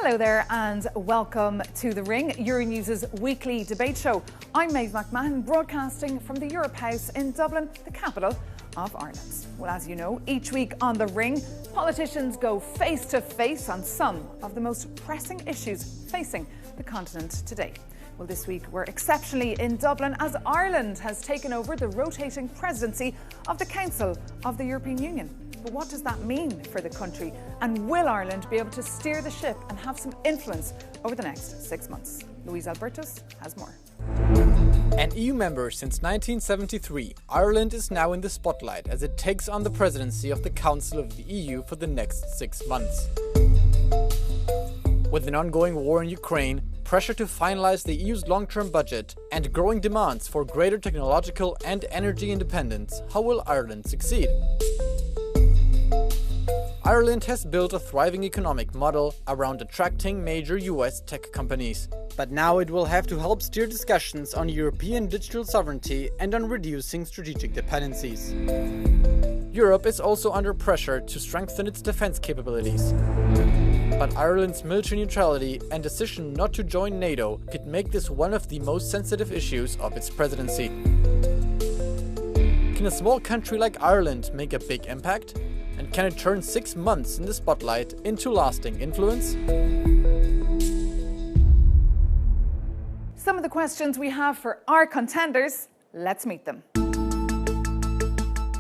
Hello there and welcome to The Ring, Euronews' weekly debate show. I'm Maeve McMahon, broadcasting from the Europe House in Dublin, the capital of Ireland. Well, as you know, each week on The Ring, politicians go face to face on some of the most pressing issues facing the continent today. Well, this week we're exceptionally in Dublin as Ireland has taken over the rotating presidency of the Council of the European Union. But what does that mean for the country? And will Ireland be able to steer the ship and have some influence over the next 6 months? Luis Albertus has more. An EU member since 1973, Ireland is now in the spotlight as it takes on the presidency of the Council of the EU for the next 6 months. With an ongoing war in Ukraine, pressure to finalize the EU's long-term budget, and growing demands for greater technological and energy independence, how will Ireland succeed? Ireland has built a thriving economic model around attracting major US tech companies. But now it will have to help steer discussions on European digital sovereignty and on reducing strategic dependencies. Europe is also under pressure to strengthen its defense capabilities. But Ireland's military neutrality and decision not to join NATO could make this one of the most sensitive issues of its presidency. Can a small country like Ireland make a big impact? And can it turn 6 months in the spotlight into lasting influence? Some of the questions we have for our contenders, let's meet them.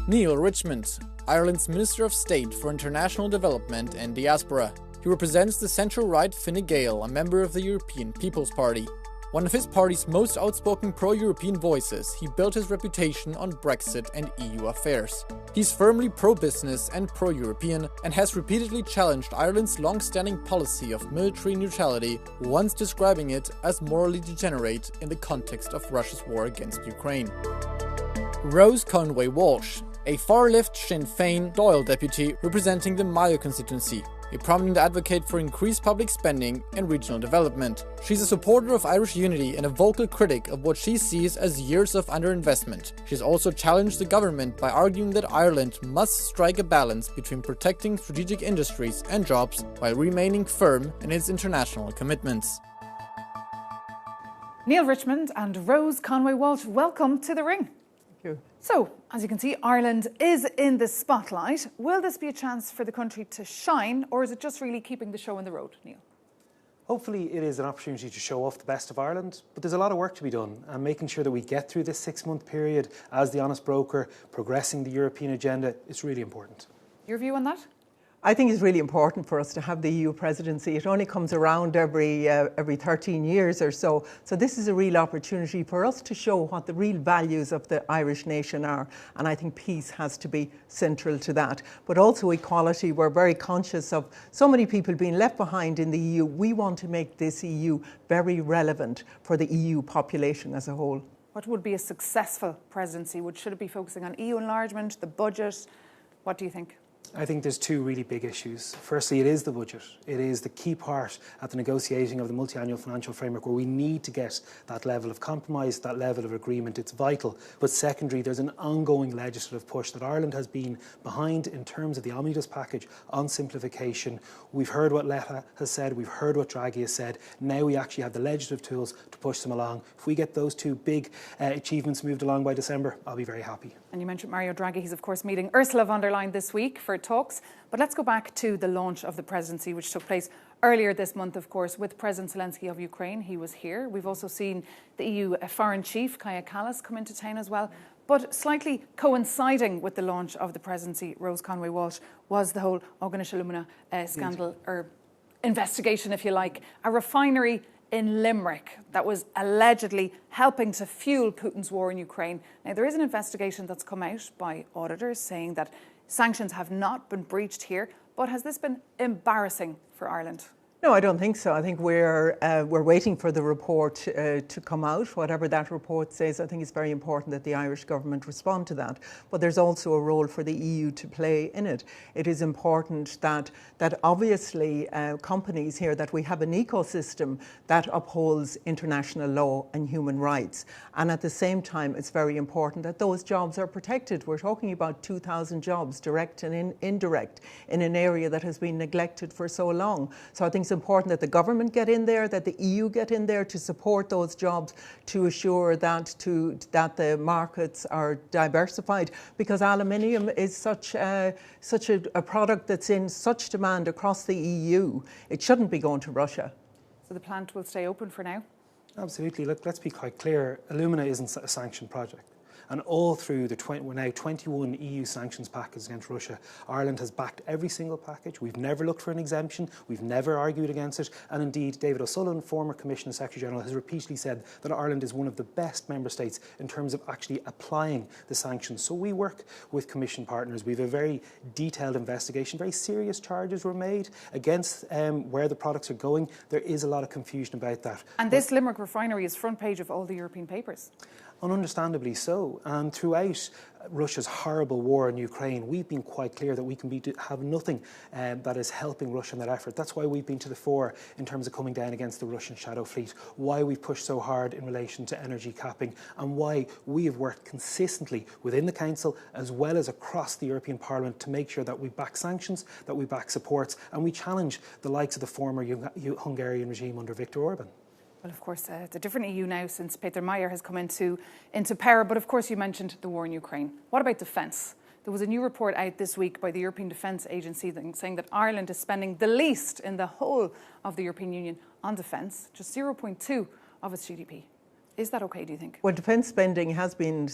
Neil Richmond, Ireland's Minister of State for International Development and Diaspora. He represents the centre-right Fine Gael, a member of the European People's Party. One of his party's most outspoken pro-European voices, he built his reputation on Brexit and EU affairs. He's firmly pro-business and pro-European and has repeatedly challenged Ireland's long-standing policy of military neutrality, once describing it as morally degenerate in the context of Russia's war against Ukraine. Rose Conway-Walsh, a far-left Sinn Féin Dáil deputy representing the Mayo constituency, a prominent advocate for increased public spending and regional development. She's a supporter of Irish unity and a vocal critic of what she sees as years of underinvestment. She's also challenged the government by arguing that Ireland must strike a balance between protecting strategic industries and jobs while remaining firm in its international commitments. Neil Richmond and Rose Conway-Walsh, welcome to The Ring. Thank you. So, as you can see, Ireland is in the spotlight. Will this be a chance for the country to shine, or is it just really keeping the show on the road, Neil? Hopefully it is an opportunity to show off the best of Ireland, but there's a lot of work to be done, and making sure that we get through this 6-month period as the honest broker, progressing the European agenda, is really important. Your view on that? I think it's really important for us to have the EU presidency. It only comes around every 13 years or so. So this is a real opportunity for us to show what the real values of the Irish nation are. And I think peace has to be central to that. But also equality. We're very conscious of so many people being left behind in the EU. We want to make this EU very relevant for the EU population as a whole. What would be a successful presidency? Should it be focusing on EU enlargement, the budget? What do you think? I think there's two really big issues. Firstly, it is the budget. It is the key part at the negotiating of the multi-annual financial framework where we need to get that level of compromise, that level of agreement. It's vital. But secondly, there's an ongoing legislative push that Ireland has been behind in terms of the omnibus package on simplification. We've heard what Letta has said. We've heard what Draghi has said. Now we actually have the legislative tools to push them along. If we get those two big achievements moved along by December, I'll be very happy. And you mentioned Mario Draghi. He's, of course, meeting Ursula von der Leyen this week for talks. But let's go back to the launch of the presidency, which took place earlier this month, of course, with President Zelensky of Ukraine. He was here. We've also seen the EU Foreign Chief, Kaja Kallas, come into town as well. But slightly coinciding with the launch of the presidency, Rose Conway-Walsh, was the whole Organische Lumina scandal, or investigation, if you like. A refinery in Limerick that was allegedly helping to fuel Putin's war in Ukraine. Now, there is an investigation that's come out by auditors saying that sanctions have not been breached here, but has this been embarrassing for Ireland? No, I don't think so. I think we're waiting for the report to come out. Whatever that report says, I think it's very important that the Irish government respond to that. But there's also a role for the EU to play in it. It is important that obviously companies here, that we have an ecosystem that upholds international law and human rights. And at the same time, it's very important that those jobs are protected. We're talking about 2,000 jobs, direct and indirect, in an area that has been neglected for so long. So I think think it's important that the government get in there, that the EU get in there to support those jobs, to assure that the markets are diversified, because aluminium is such a product that's in such demand across the EU. It shouldn't be going to Russia. So the plant will stay open for now? Absolutely. Let's be quite clear. Alumina isn't a sanctioned project. And all through the 21 EU sanctions packages against Russia, Ireland has backed every single package. We've never looked for an exemption. We've never argued against it. And indeed, David O'Sullivan, former Commissioner Secretary General, has repeatedly said that Ireland is one of the best member states in terms of actually applying the sanctions. So we work with Commission partners. We have a very detailed investigation. Very serious charges were made against where the products are going. There is a lot of confusion about that. And this Limerick refinery is front page of all the European papers. And understandably so. And throughout Russia's horrible war in Ukraine, we've been quite clear that we can have nothing that is helping Russia in that effort. That's why we've been to the fore in terms of coming down against the Russian shadow fleet, why we've pushed so hard in relation to energy capping, and why we have worked consistently within the Council as well as across the European Parliament to make sure that we back sanctions, that we back supports, and we challenge the likes of the former Hungarian regime under Viktor Orban. Well, of course, it's a different EU now since Peter Mayer has come into power. But of course, you mentioned the war in Ukraine. What about defence? There was a new report out this week by the European Defence Agency saying that Ireland is spending the least in the whole of the European Union on defence, just 0.2 of its GDP. Is that okay, do you think? Well, defence spending has been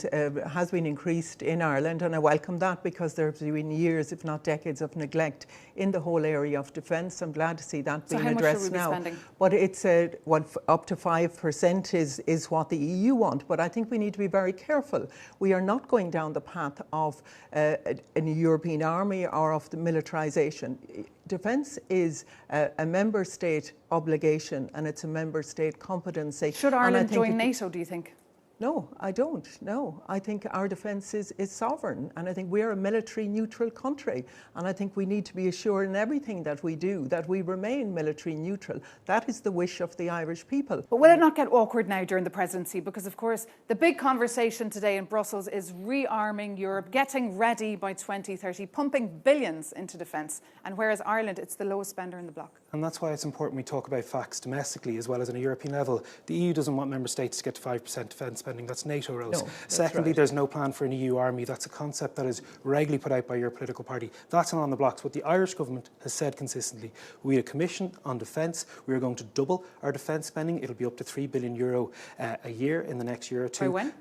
increased in Ireland, and I welcome that because there have been years, if not decades, of neglect in the whole area of defence. I'm glad to see that being addressed now. Spending? But it's up to 5% is what the EU want. But I think we need to be very careful. We are not going down the path of a European army or of the militarisation. Defence is a member state obligation, and it's a member state competency. Should Ireland join NATO, do you think? No, I don't. No, I think our defence is sovereign, and I think we're a military neutral country, and I think we need to be assured in everything that we do that we remain military neutral. That is the wish of the Irish people. But will it not get awkward now during the presidency? Because, of course, the big conversation today in Brussels is rearming Europe, getting ready by 2030, pumping billions into defence, and whereas Ireland, it's the lowest spender in the bloc. And that's why it's important we talk about facts domestically as well as on a European level. The EU doesn't want member states to get to 5% defence spending. That's NATO rules. No, Secondly, right. There's no plan for an EU army. That's a concept that is regularly put out by your political party. That's not on the blocks. What the Irish government has said consistently, we had a commission on defence. We are going to double our defence spending. It'll be up to €3 billion a year in the next year or two. By when?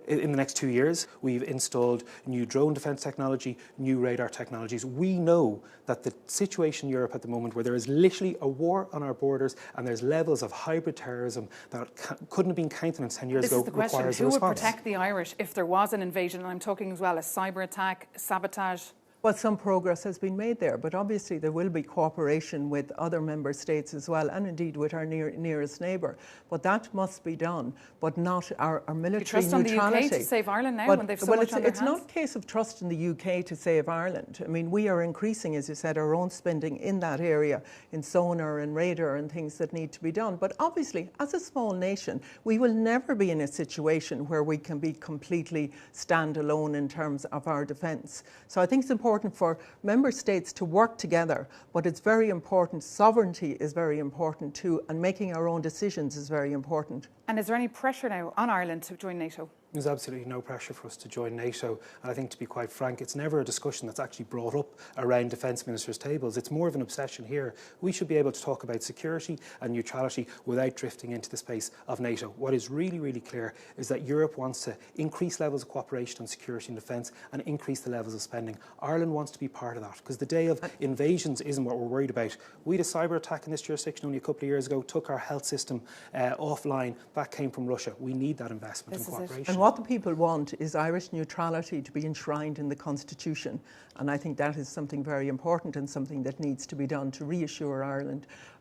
In the next 2 years, we've installed new drone defence technology, new radar technologies. We know that the situation in Europe at the moment, where there is literally a war on our borders and there's levels of hybrid terrorism that couldn't have been countenanced 10 years ago, This is the question. requires a Who response. would protect the Irish if there was an invasion? And I'm talking as well as cyber attack, sabotage. Well, some progress has been made there, but obviously there will be cooperation with other member states as well, and indeed with our nearest neighbour. But that must be done, but not our military neutrality. You trust on the UK to save Ireland now when they've so much on their hands? It's not a case of trust in the UK to save Ireland. I mean, we are increasing, as you said, our own spending in that area, in sonar and radar and things that need to be done. But obviously, as a small nation, we will never be in a situation where we can be completely standalone in terms of our defence. So I think it's important for member states to work together, but it's very important. Sovereignty is very important too, and making our own decisions is very important. And is there any pressure now on Ireland to join NATO? There's absolutely no pressure for us to join NATO. And I think, to be quite frank, it's never a discussion that's actually brought up around defence ministers' tables. It's more of an obsession here. We should be able to talk about security and neutrality without drifting into the space of NATO. What is really, really clear is that Europe wants to increase levels of cooperation on security and defence and increase the levels of spending. Ireland wants to be part of that, because the day of invasions isn't what we're worried about. We had a cyber attack in this jurisdiction only a couple of years ago, took our health system offline. That came from Russia. We need that investment and cooperation. And what the people want is Irish neutrality to be enshrined in the Constitution. And I think that is something very important and something that needs to be done to reassure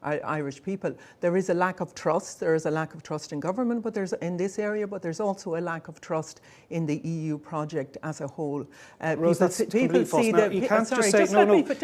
Irish people. There is a lack of trust. There is a lack of trust in government, but there's in this area, but there's also a lack of trust in the EU project as a whole. Rose, that's completely false. You can't just say,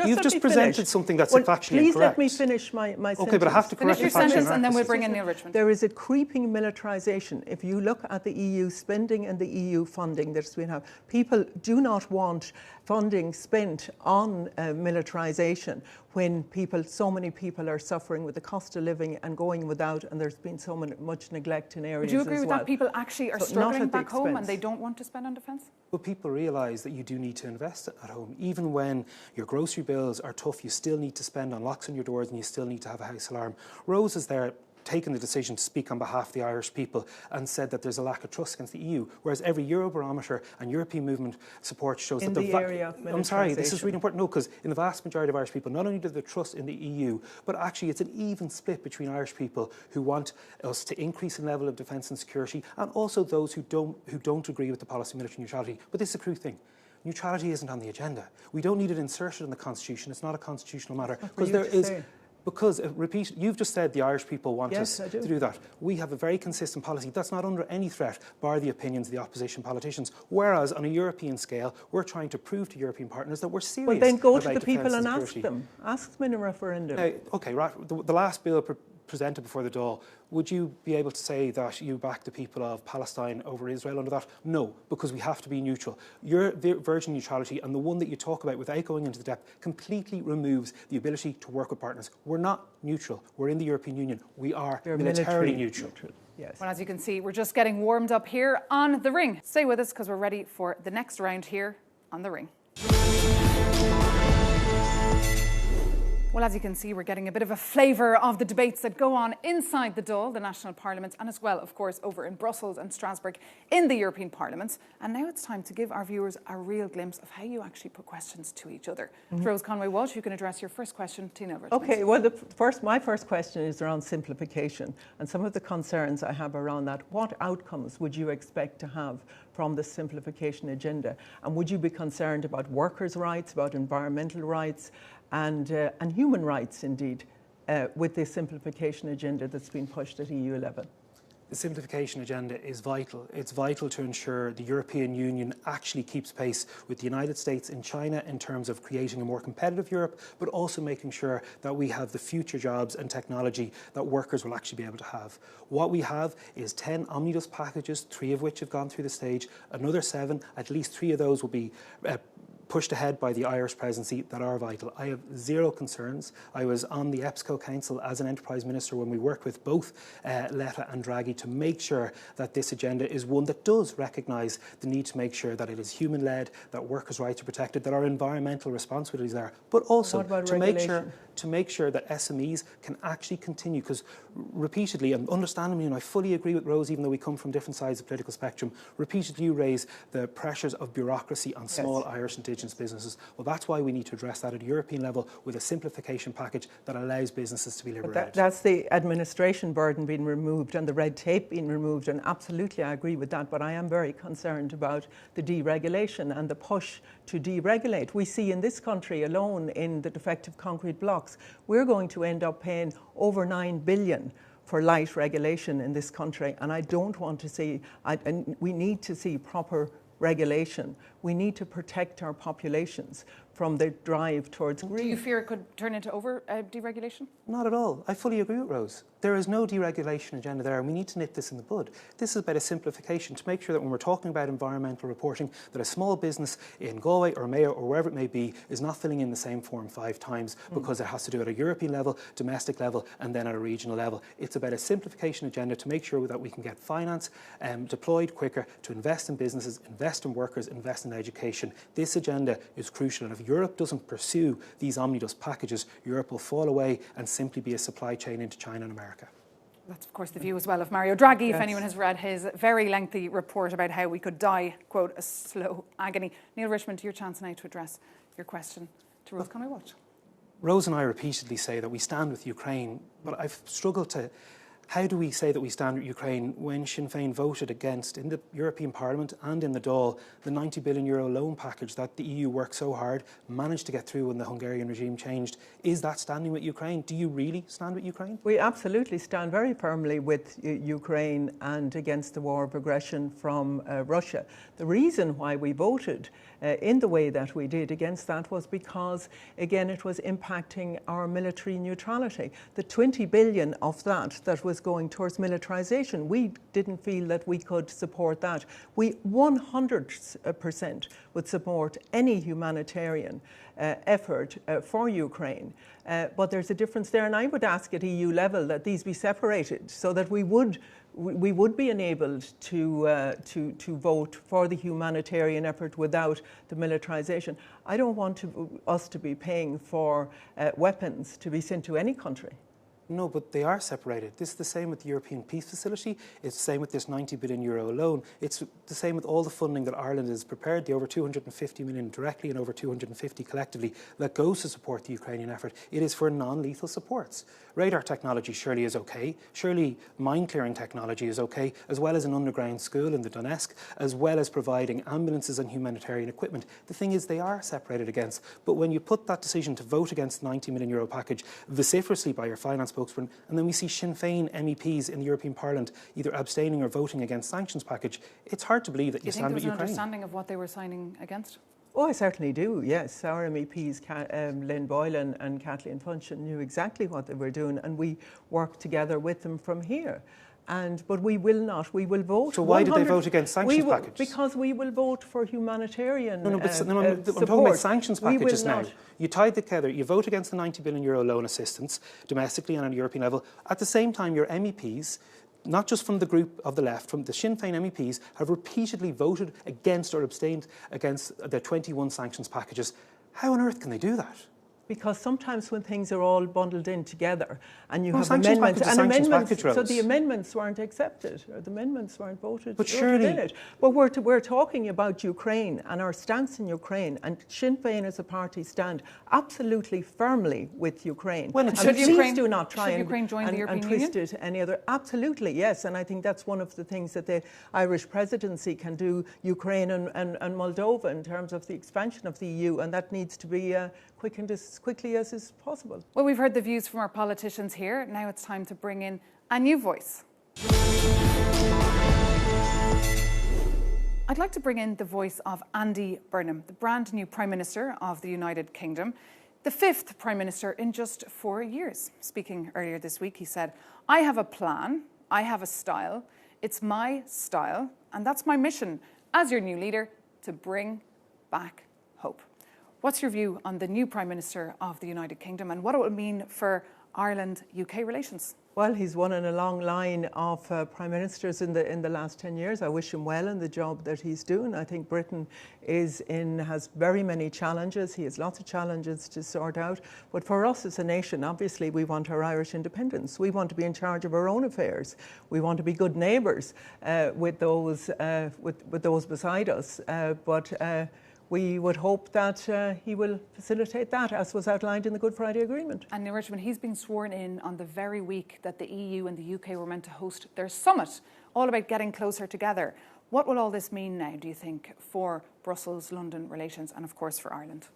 you've just presented something that's factually please incorrect. Let me finish my sentence. Okay, but I have to correct your sentence and then we'll bring in Neil Richmond. There is a creeping militarisation. If you look at the EU spending spending and the EU funding that we have. People do not want funding spent on militarisation when so many people are suffering with the cost of living and going without, and there's been so much neglect in areas. Would you agree with well. that? People actually are struggling back home and they don't want to spend on defence? But people realise that you do need to invest at home. Even when your grocery bills are tough, you still need to spend on locks on your doors and you still need to have a house alarm. Rose is there taken the decision to speak on behalf of the Irish people and said that there's a lack of trust against the EU, whereas every Eurobarometer and European movement support shows in that the area of I'm sorry, this is really important. No, because in the vast majority of Irish people, not only do they trust in the EU, but actually it's an even split between Irish people who want us to increase in level of defence and security, and also those who don't agree with the policy of military neutrality. But this is a crude thing. Neutrality isn't on the agenda. We don't need it inserted in the Constitution. It's not a constitutional matter. Because there is... Because, repeat, you've just said the Irish people want us to do that. We have a very consistent policy. That's not under any threat, bar the opinions of the opposition politicians. Whereas, on a European scale, we're trying to prove to European partners that we're serious. Well, then go to the defence people and security. ask them. Ask them in a referendum. OK, right. The last bill presented before the Dáil, would you be able to say that you back the people of Palestine over Israel under that? No, because we have to be neutral. Your virgin neutrality, and the one that you talk about without going into the depth, completely removes the ability to work with partners. We're not neutral. We're in the European Union. We are militarily neutral. Yes. Well, as you can see, we're just getting warmed up here on The Ring. Stay with us because we're ready for the next round here on The Ring. Well, as you can see, we're getting a bit of a flavour of the debates that go on inside the Dáil, the national parliaments, and as well, of course, over in Brussels and Strasbourg in the European parliaments. And now it's time to give our viewers a real glimpse of how you actually put questions to each other. Rose Conway-Walsh, you can address your first question. Tina Everett. OK, well, my first question is around simplification and some of the concerns I have around that. What outcomes would you expect to have from the simplification agenda? And would you be concerned about workers' rights, about environmental rights, and human rights, indeed, with the simplification agenda that's been pushed at EU level? The simplification agenda is vital. It's vital to ensure the European Union actually keeps pace with the United States and China in terms of creating a more competitive Europe, but also making sure that we have the future jobs and technology that workers will actually be able to have. What we have is 10 omnibus packages, 3 of which have gone through the stage, another 7, at least 3 of those will be pushed ahead by the Irish presidency that are vital. I have zero concerns. I was on the EPSCO Council as an enterprise minister when we worked with both Letta and Draghi to make sure that this agenda is one that does recognise the need to make sure that it is human-led, that workers' rights are protected, that our environmental responsibilities are, but also to make sure that SMEs can actually continue, because repeatedly, and understandably, and I fully agree with Rose, even though we come from different sides of the political spectrum, repeatedly you raise the pressures of bureaucracy on small Irish Indigenous businesses. Well, that's why we need to address that at a European level with a simplification package that allows businesses to be liberated. That's the administration burden being removed and the red tape being removed, and absolutely I agree with that, but I am very concerned about the deregulation and the push to deregulate. We see in this country alone, in the defective concrete blocks, we're going to end up paying over 9 billion for light regulation in this country, and I don't want to see, we need to see proper regulation. We need to protect our populations from the drive towards greed. Do you fear it could turn into deregulation? Not at all. I fully agree with Rose. There is no deregulation agenda there, and we need to nip this in the bud. This is about a simplification to make sure that when we're talking about environmental reporting, that a small business in Galway or Mayo or wherever it may be is not filling in the same form 5 times because it has to do it at a European level, domestic level, and then at a regional level. It's about a simplification agenda to make sure that we can get finance deployed quicker to invest in businesses, invest in workers, invest in education. This agenda is crucial, and if Europe doesn't pursue these omnibus packages, Europe will fall away and simply be a supply chain into China and America. That's, of course, the view as well of Mario Draghi, if anyone has read his very lengthy report about how we could die, quote, a slow agony. Neil Richmond, your chance now to address your question to Rose Conway-Walsh. Rose and I repeatedly say that we stand with Ukraine, but I've struggled to... How do we say that we stand with Ukraine when Sinn Féin voted against, in the European Parliament and in the Dáil, the €90 billion loan package that the EU worked so hard, managed to get through when the Hungarian regime changed? Is that standing with Ukraine? Do you really stand with Ukraine? We absolutely stand very firmly with Ukraine and against the war of aggression from Russia. The reason why we voted in the way that we did against that was because, again, it was impacting our military neutrality. The 20 billion of that was was going towards militarisation. We didn't feel that we could support that. We 100% would support any humanitarian effort for Ukraine. But there's a difference there, and I would ask at EU level that these be separated so that we would be enabled to vote for the humanitarian effort without the militarisation. I don't want us to be paying for weapons to be sent to any country. No, but they are separated. This is the same with the European Peace Facility. It's the same with this €90 billion loan. It's the same with all the funding that Ireland has prepared, the over 250 million directly and over 250 collectively that goes to support the Ukrainian effort. It is for non-lethal supports. Radar technology surely is okay. Surely mine-clearing technology is okay, as well as an underground school in the Donetsk, as well as providing ambulances and humanitarian equipment. The thing is, they are separated against. But when you put that decision to vote against the €90 million package vociferously by your finance spokesman, and then we see Sinn Féin MEPs in the European Parliament either abstaining or voting against sanctions package, it's hard to believe that you stand with Ukraine. Do you think there was an understanding of what they were signing against? Oh, I certainly do, yes. Our MEPs, Lynn Boylan and Kathleen Funchion, knew exactly what they were doing, and we worked together with them from here. But we will not. We will vote. So why did they vote against sanctions package? Because we will vote for humanitarian I'm talking about sanctions packages now. You tied together, you vote against the €90 billion loan assistance domestically and on a European level. At the same time, your MEPs, not just from the group of the left, from the Sinn Féin MEPs, have repeatedly voted against or abstained against the 21 sanctions packages. How on earth can they do that? Because sometimes when things are all bundled in together and you have sanctions amendments, so the amendments weren't accepted, or the amendments weren't voted in it. But we're talking about Ukraine and our stance in Ukraine, and Sinn Féin as a party stand absolutely firmly with Ukraine. Well, should Ukraine join the European Union? Twist it any other? Absolutely, yes. And I think that's one of the things that the Irish presidency can do, Ukraine and Moldova, in terms of the expansion of the EU, and that needs to be quickened as quickly as is possible. Well, we've heard the views from our politicians here. Now it's time to bring in a new voice. I'd like to bring in the voice of Andy Burnham, the brand new Prime Minister of the United Kingdom, the 5th Prime Minister in just 4 years. Speaking earlier this week, he said, "I have a plan, I have a style, it's my style, and that's my mission as your new leader, to bring back hope." What's your view on the new Prime Minister of the United Kingdom and what it will mean for Ireland-UK relations? Well, he's one in a long line of Prime Ministers in the last 10 years. I wish him well in the job that he's doing. I think Britain has very many challenges. He has lots of challenges to sort out. But for us as a nation, obviously, we want our Irish independence. We want to be in charge of our own affairs. We want to be good neighbours with those beside us. We would hope that he will facilitate that, as was outlined in the Good Friday Agreement. And Neil Richmond, he's been sworn in on the very week that the EU and the UK were meant to host their summit, all about getting closer together. What will all this mean now, do you think, for Brussels-London relations and, of course, for Ireland?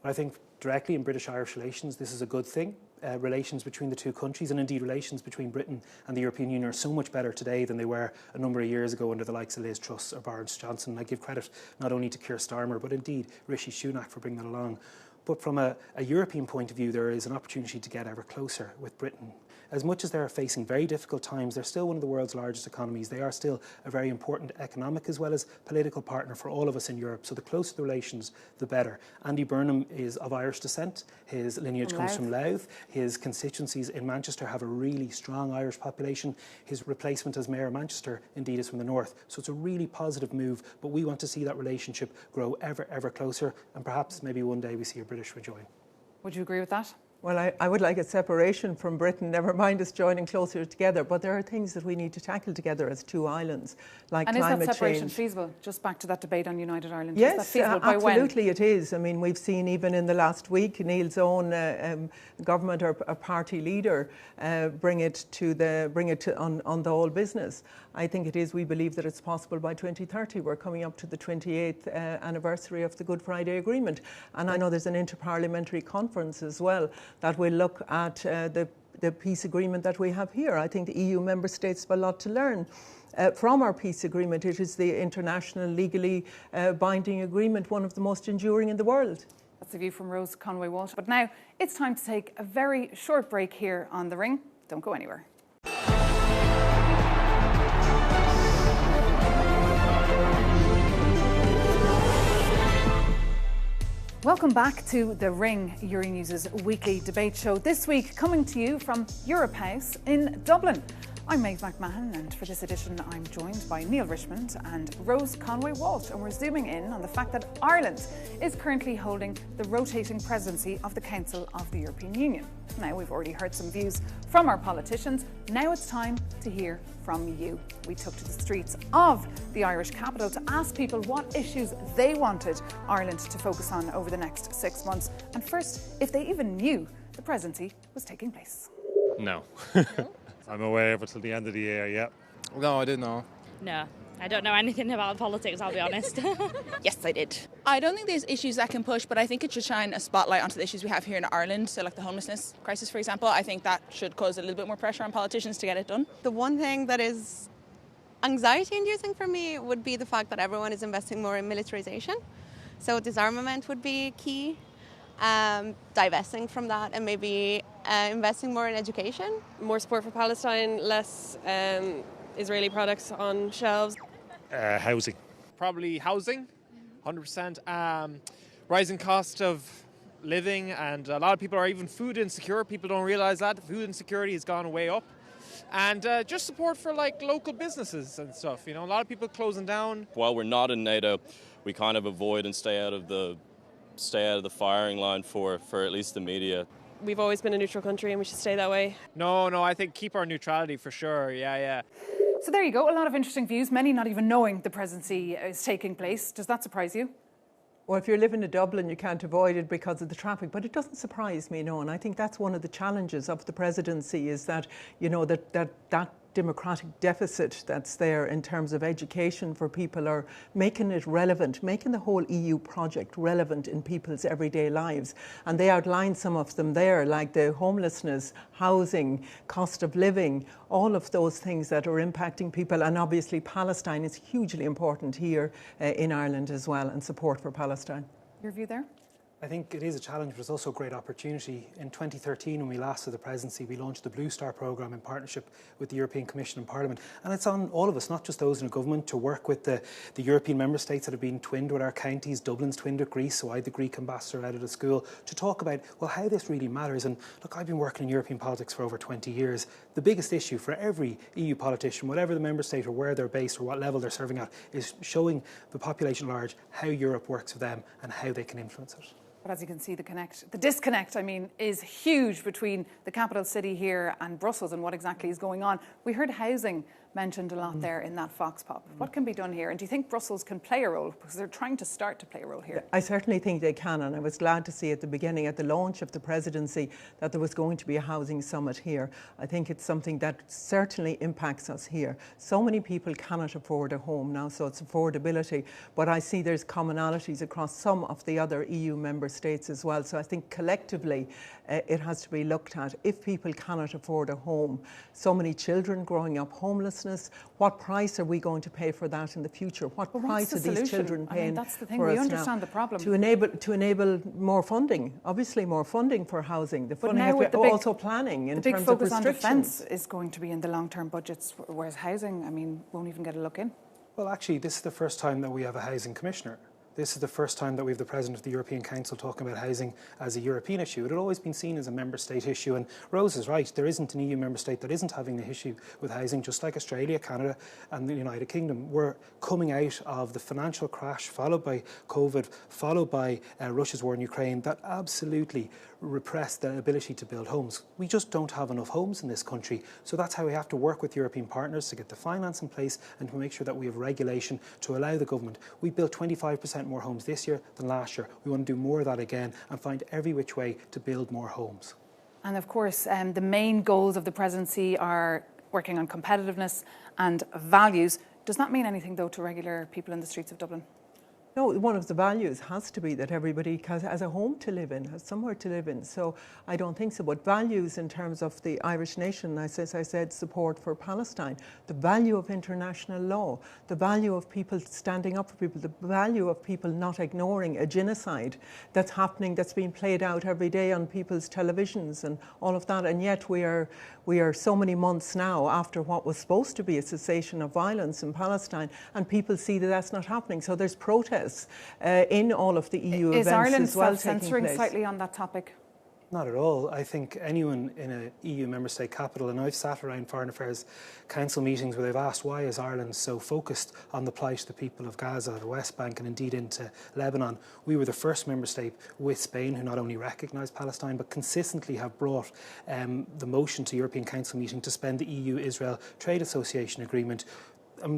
I think directly in British-Irish relations, this is a good thing. Relations between the two countries, and indeed relations between Britain and the European Union, are so much better today than they were a number of years ago under the likes of Liz Truss or Boris Johnson. I give credit not only to Keir Starmer, but indeed Rishi Sunak for bringing that along. But from a European point of view, there is an opportunity to get ever closer with Britain. As much as they are facing very difficult times, they're still one of the world's largest economies. They are still a very important economic as well as political partner for all of us in Europe. So the closer the relations, the better. Andy Burnham is of Irish descent. His lineage comes from Louth. His constituencies in Manchester have a really strong Irish population. His replacement as Mayor of Manchester, indeed, is from the north. So it's a really positive move, but we want to see that relationship grow ever, ever closer, and perhaps maybe one day we see a British rejoin. Would you agree with that? Well, I would like a separation from Britain, never mind us joining closer together, but there are things that we need to tackle together as two islands, like climate change. And is that separation feasible? Just back to that debate on United Ireland. Yes, is that feasible? Absolutely it is. I mean, we've seen even in the last week, Neil's own government or a party leader bring it on the whole business. I think it is. We believe that it's possible by 2030. We're coming up to the 28th anniversary of the Good Friday Agreement. And I know there's an interparliamentary conference as well that will look at the peace agreement that we have here. I think the EU member states have a lot to learn from our peace agreement. It is the international legally binding agreement, one of the most enduring in the world. That's the view from Rose Conway-Walsh. But now it's time to take a very short break here on The Ring. Don't go anywhere. Welcome back to The Ring, Euronews' weekly debate show. This week, coming to you from Europe House in Dublin. I'm Maeve McMahon, and for this edition, I'm joined by Neil Richmond and Rose Conway-Walsh, and we're zooming in on the fact that Ireland is currently holding the rotating presidency of the Council of the European Union. Now, we've already heard some views from our politicians. Now it's time to hear from you. We took to the streets of the Irish capital to ask people what issues they wanted Ireland to focus on over the next 6 months, and first, if they even knew the presidency was taking place. No. I'm away up until the end of the year, yeah. No, I didn't know. No, I don't know anything about politics, I'll be honest. Yes, I did. I don't think there's issues that can push, but I think it should shine a spotlight onto the issues we have here in Ireland. So like the homelessness crisis, for example, I think that should cause a little bit more pressure on politicians to get it done. The one thing that is anxiety-inducing for me would be the fact that everyone is investing more in militarisation. So disarmament would be key. Divesting from that and maybe investing more in education. More support for Palestine, less Israeli products on shelves. Housing. Probably housing, 100%. Rising cost of living, and a lot of people are even food insecure. People don't realise that. Food insecurity has gone way up. And just support for like local businesses and stuff. You know, a lot of people closing down. While we're not in NATO, we kind of avoid and stay out of the firing line for at least the media. We've always been a neutral country and we should stay that way. No, I think keep our neutrality for sure, yeah. So there you go, a lot of interesting views, many not even knowing the presidency is taking place. Does that surprise you? Well, if you're living in Dublin, you can't avoid it because of the traffic, but it doesn't surprise me, no. And I think that's one of the challenges of the presidency is that, you know, that democratic deficit that's there in terms of education for people, or making it relevant, making the whole EU project relevant in people's everyday lives. And they outlined some of them there, like the homelessness, housing, cost of living, all of those things that are impacting people. And obviously Palestine is hugely important here in Ireland as well, and support for Palestine. Your view there? I think it is a challenge, but it's also a great opportunity. In 2013, when we last had the presidency, we launched the Blue Star programme in partnership with the European Commission and Parliament. And it's on all of us, not just those in the government, to work with the European member states that have been twinned with our counties. Dublin's twinned with Greece, so I had the Greek ambassador out of the school, to talk about, well, how this really matters. And look, I've been working in European politics for over 20 years. The biggest issue for every EU politician, whatever the member state or where they're based or what level they're serving at, is showing the population at large how Europe works for them and how they can influence it. But as you can see, the disconnect, is huge between the capital city here and Brussels and what exactly is going on. We heard housing mentioned a lot there in that Fox Pop. What can be done here? And do you think Brussels can play a role? Because they're trying to start to play a role here. I certainly think they can, and I was glad to see at the beginning, at the launch of the presidency, that there was going to be a housing summit here. I think it's something that certainly impacts us here. So many people cannot afford a home now, so it's affordability. But I see there's commonalities across some of the other EU member states as well. So I think collectively it has to be looked at. If people cannot afford a home, so many children growing up homelessness, what price are we going to pay for that in the future? What price are these children paying? That's the thing, for we us understand now? the problem. To enable more funding, obviously more funding for housing. The funding has to be also planning in terms of restrictions. The big focus on defence is going to be in the long-term budgets, whereas housing, won't even get a look in. Well, actually, this is the first time that we have a housing commissioner. This is the first time that we have the President of the European Council talking about housing as a European issue. It had always been seen as a member state issue, and Rose is right. There isn't an EU member state that isn't having an issue with housing, just like Australia, Canada and the United Kingdom. We're coming out of the financial crash, followed by COVID, followed by Russia's war in Ukraine, that absolutely repressed the ability to build homes. We just don't have enough homes in this country. So that's how we have to work with European partners to get the finance in place and to make sure that we have regulation to allow the government. We built 25% more homes this year than last year. We want to do more of that again and find every which way to build more homes. And of course, the main goals of the presidency are working on competitiveness and values. Does that mean anything, though, to regular people in the streets of Dublin? No, one of the values has to be that everybody has a home to live in, has somewhere to live in. So I don't think so. But values in terms of the Irish nation, as I said, support for Palestine, the value of international law, the value of people standing up for people, the value of people not ignoring a genocide that's happening, that's being played out every day on people's televisions and all of that. And yet we are so many months now after what was supposed to be a cessation of violence in Palestine, and people see that that's not happening. So there's protest process in all of the EU events Is Ireland as well self-censoring taking place. slightly on that topic? Not at all. I think anyone in an EU member state capital, and I've sat around Foreign Affairs Council meetings where they've asked why is Ireland so focused on the plight of the people of Gaza, the West Bank and indeed into Lebanon. We were the first member state with Spain who not only recognised Palestine but consistently have brought the motion to European Council meeting to suspend the EU-Israel Trade Association Agreement.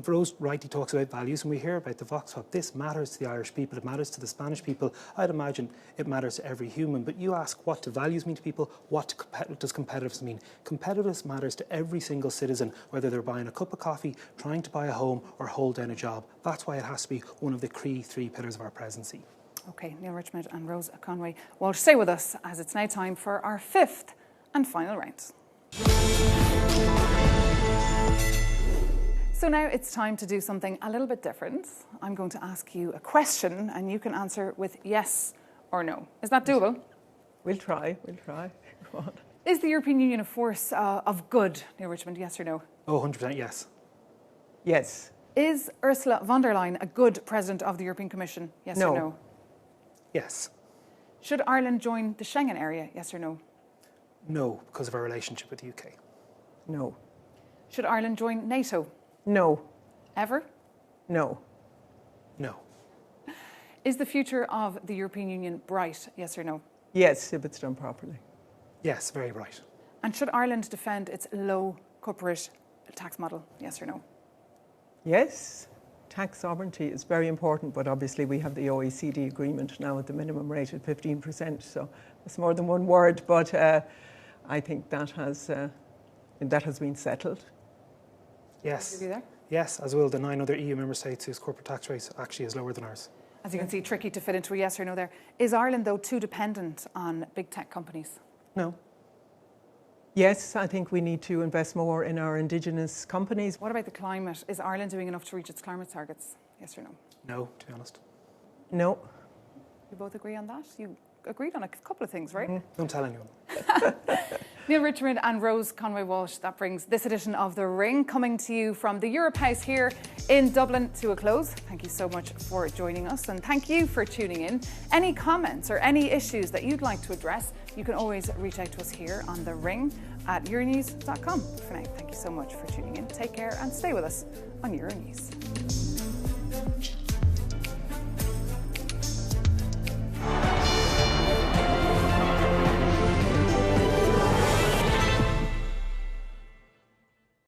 Rose rightly talks about values, and we hear about the Vox Pop. This matters to the Irish people, it matters to the Spanish people. I'd imagine it matters to every human. But you ask, what do values mean to people? What does competitiveness mean? Competitiveness matters to every single citizen, whether they're buying a cup of coffee, trying to buy a home, or hold down a job. That's why it has to be one of the key three pillars of our presidency. OK, Neil Richmond and Rose Conway Walsh, stay with us as it's now time for our fifth and final round. So now it's time to do something a little bit different. I'm going to ask you a question and you can answer with yes or no. Is that doable? We'll try. Go on. Is the European Union a force of good, Neil Richmond, yes or no? Oh, 100% yes. Yes. Is Ursula von der Leyen a good president of the European Commission, yes or no? Yes. Should Ireland join the Schengen area, yes or no? No, because of our relationship with the UK. No. Should Ireland join NATO? No. Ever? No. No. Is the future of the European Union bright, yes or no? Yes, if it's done properly. Yes, very bright. And should Ireland defend its low corporate tax model, yes or no? Yes. Tax sovereignty is very important, but obviously we have the OECD agreement now at the minimum rate at 15%, so it's more than one word, but I think that has been settled. Yes. There? Yes, as will the 9 other EU member states whose corporate tax rate actually is lower than ours. As you can see, tricky to fit into a yes or no there. Is Ireland, though, too dependent on big tech companies? No. Yes, I think we need to invest more in our indigenous companies. What about the climate? Is Ireland doing enough to reach its climate targets? Yes or no? No, to be honest. No. You both agree on that? You agreed on a couple of things, right? Don't tell anyone. Neil Richmond and Rose Conway Walsh, that brings this edition of The Ring, coming to you from the Europe House here in Dublin, to a close. Thank you so much for joining us, and thank you for tuning in. Any comments or any issues that you'd like to address, you can always reach out to us here on The Ring at Euronews.com. For now, thank you so much for tuning in. Take care and stay with us on Euronews.